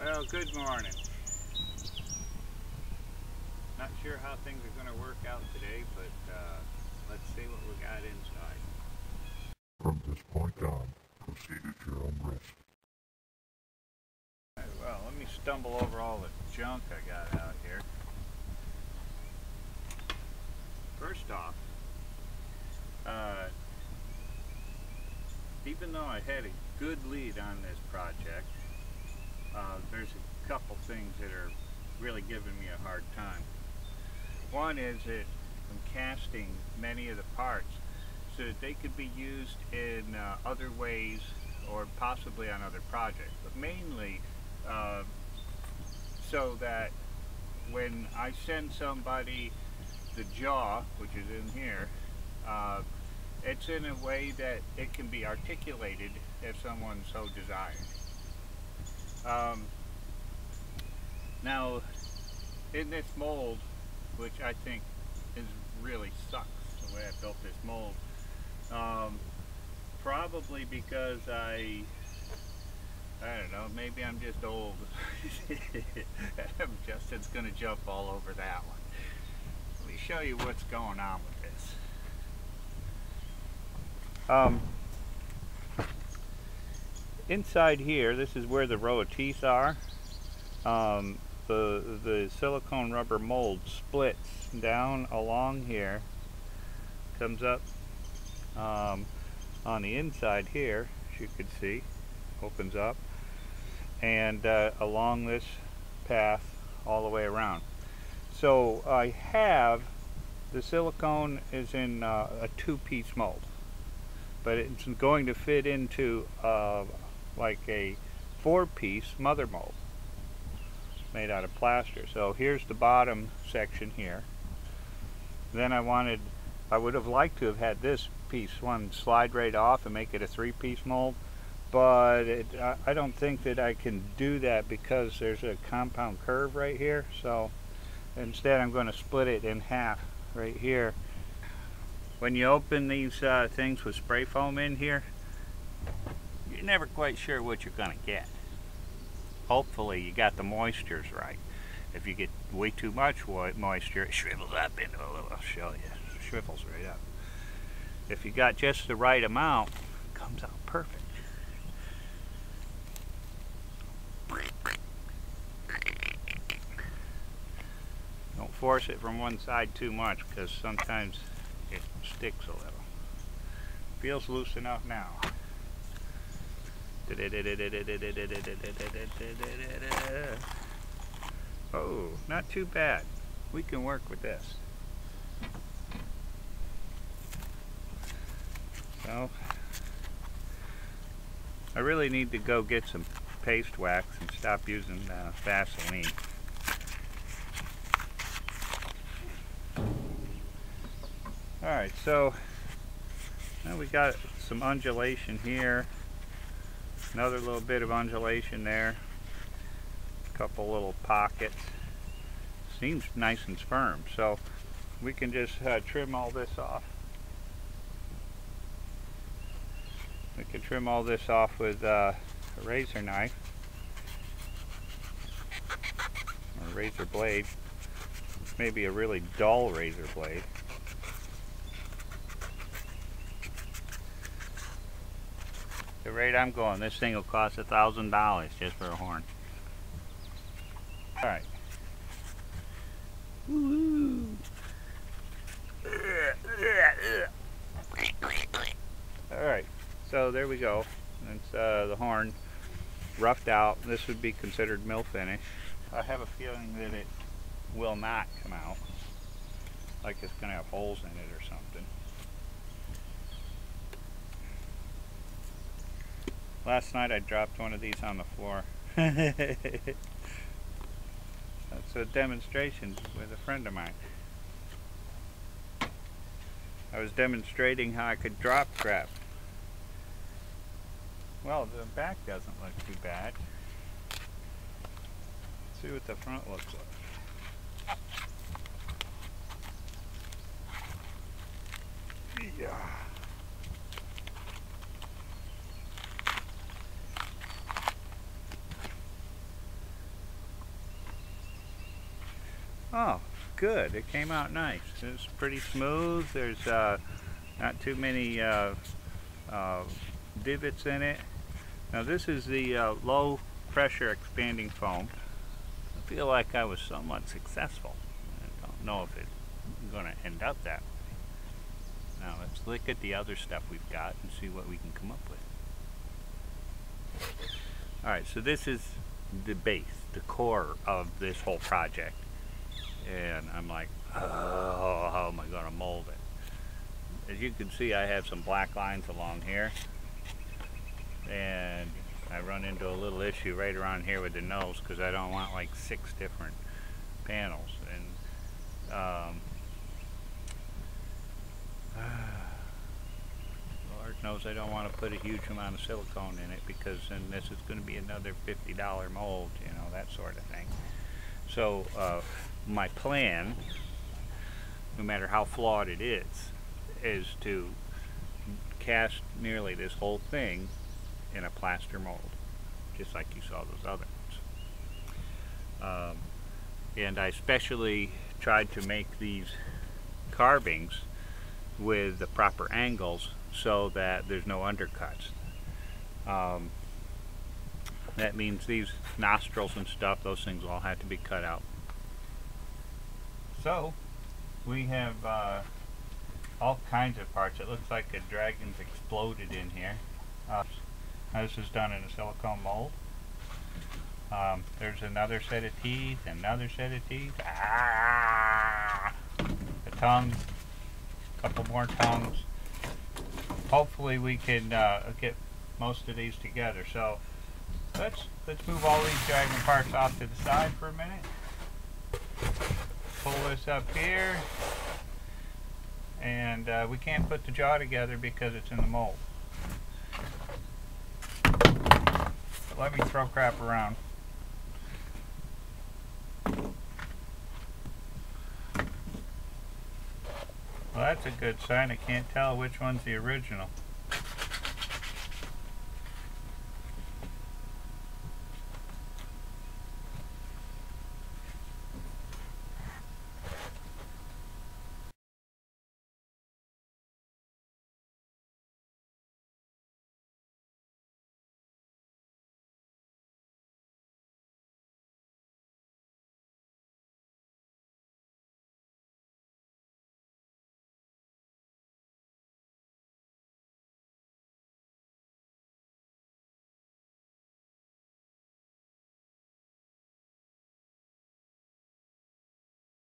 Well, good morning. Not sure how things are going to work out today, but let's see what we got inside. From this point on, proceed at your own risk. Right, well, let me stumble over all the junk I got out here. First off, even though I had a good lead on this project, there's a couple things that are really giving me a hard time. One is that I'm casting many of the parts so that they could be used in other ways or possibly on other projects, but mainly so that when I send somebody the jaw, which is in here, it's in a way that it can be articulated if someone so desires. Now, in this mold, which I think really sucks the way I built this mold, probably because I don't know, maybe I'm just old. Justin's gonna jump all over that one. Let me show you what's going on with this. Inside here, this is where the row of teeth are. The silicone rubber mold splits down along here, comes up on the inside here, as you can see, opens up, and along this path all the way around. So I have, the silicone is in a two-piece mold, but it's going to fit into like a four-piece mother mold made out of plaster. So here's the bottom section here. Then I would have liked to have had this piece one slide right off and make it a three-piece mold, but I don't think that I can do that because there's a compound curve right here. So instead I'm going to split it in half right here. When you open these things with spray foam in here, you're never quite sure what you're going to get. Hopefully you got the moistures right. If you get way too much moisture, it shrivels up into a little, I'll show you, it shrivels right up. If you got just the right amount, it comes out perfect. Don't force it from one side too much because sometimes it sticks a little. Feels loose enough now. Oh, not too bad. We can work with this. So, I really need to go get some paste wax and stop using Vaseline. Alright, so now we got some undulation here. Another little bit of undulation there. A couple little pockets. Seems nice and firm, so we can just trim all this off. We can trim all this off with a razor knife or a razor blade. Maybe a really dull razor blade. The rate I'm going, this thing will cost $1,000 just for a horn. Alright. Alright, so there we go. It's the horn roughed out. This would be considered mill finish. I have a feeling that it will not come out. Like it's going to have holes in it or something. Last night I dropped one of these on the floor. That's a demonstration with a friend of mine. I was demonstrating how I could drop crap. Well, the back doesn't look too bad. Let's see what the front looks like. Yeah. Oh, good. It came out nice. It's pretty smooth. There's not too many divots in it. Now this is the low pressure expanding foam. I feel like I was somewhat successful. I don't know if it's going to end up that way. Now let's look at the other stuff we've got and see what we can come up with. Alright, so this is the base, the core of this whole project. And I'm like, oh, how am I going to mold it? As you can see, I have some black lines along here. And I run into a little issue right around here with the nose because I don't want like 6 different panels. And Lord knows I don't want to put a huge amount of silicone in it because then this is going to be another $50 mold, you know, that sort of thing. So my plan, no matter how flawed it is to cast nearly this whole thing in a plaster mold, just like you saw those other ones. And I especially tried to make these carvings with the proper angles so that there's no undercuts. That means these nostrils and stuff, those things all have to be cut out. So we have all kinds of parts. It looks like a dragon's exploded in here. This is done in a silicone mold. There's another set of teeth, another set of teeth. The tongue, a couple more tongues. Hopefully we can get most of these together. So let's move all these dragon parts off to the side for a minute. Pull this up here. And we can't put the jaw together because it's in the mold. But let me throw crap around. Well, that's a good sign. I can't tell which one's the original.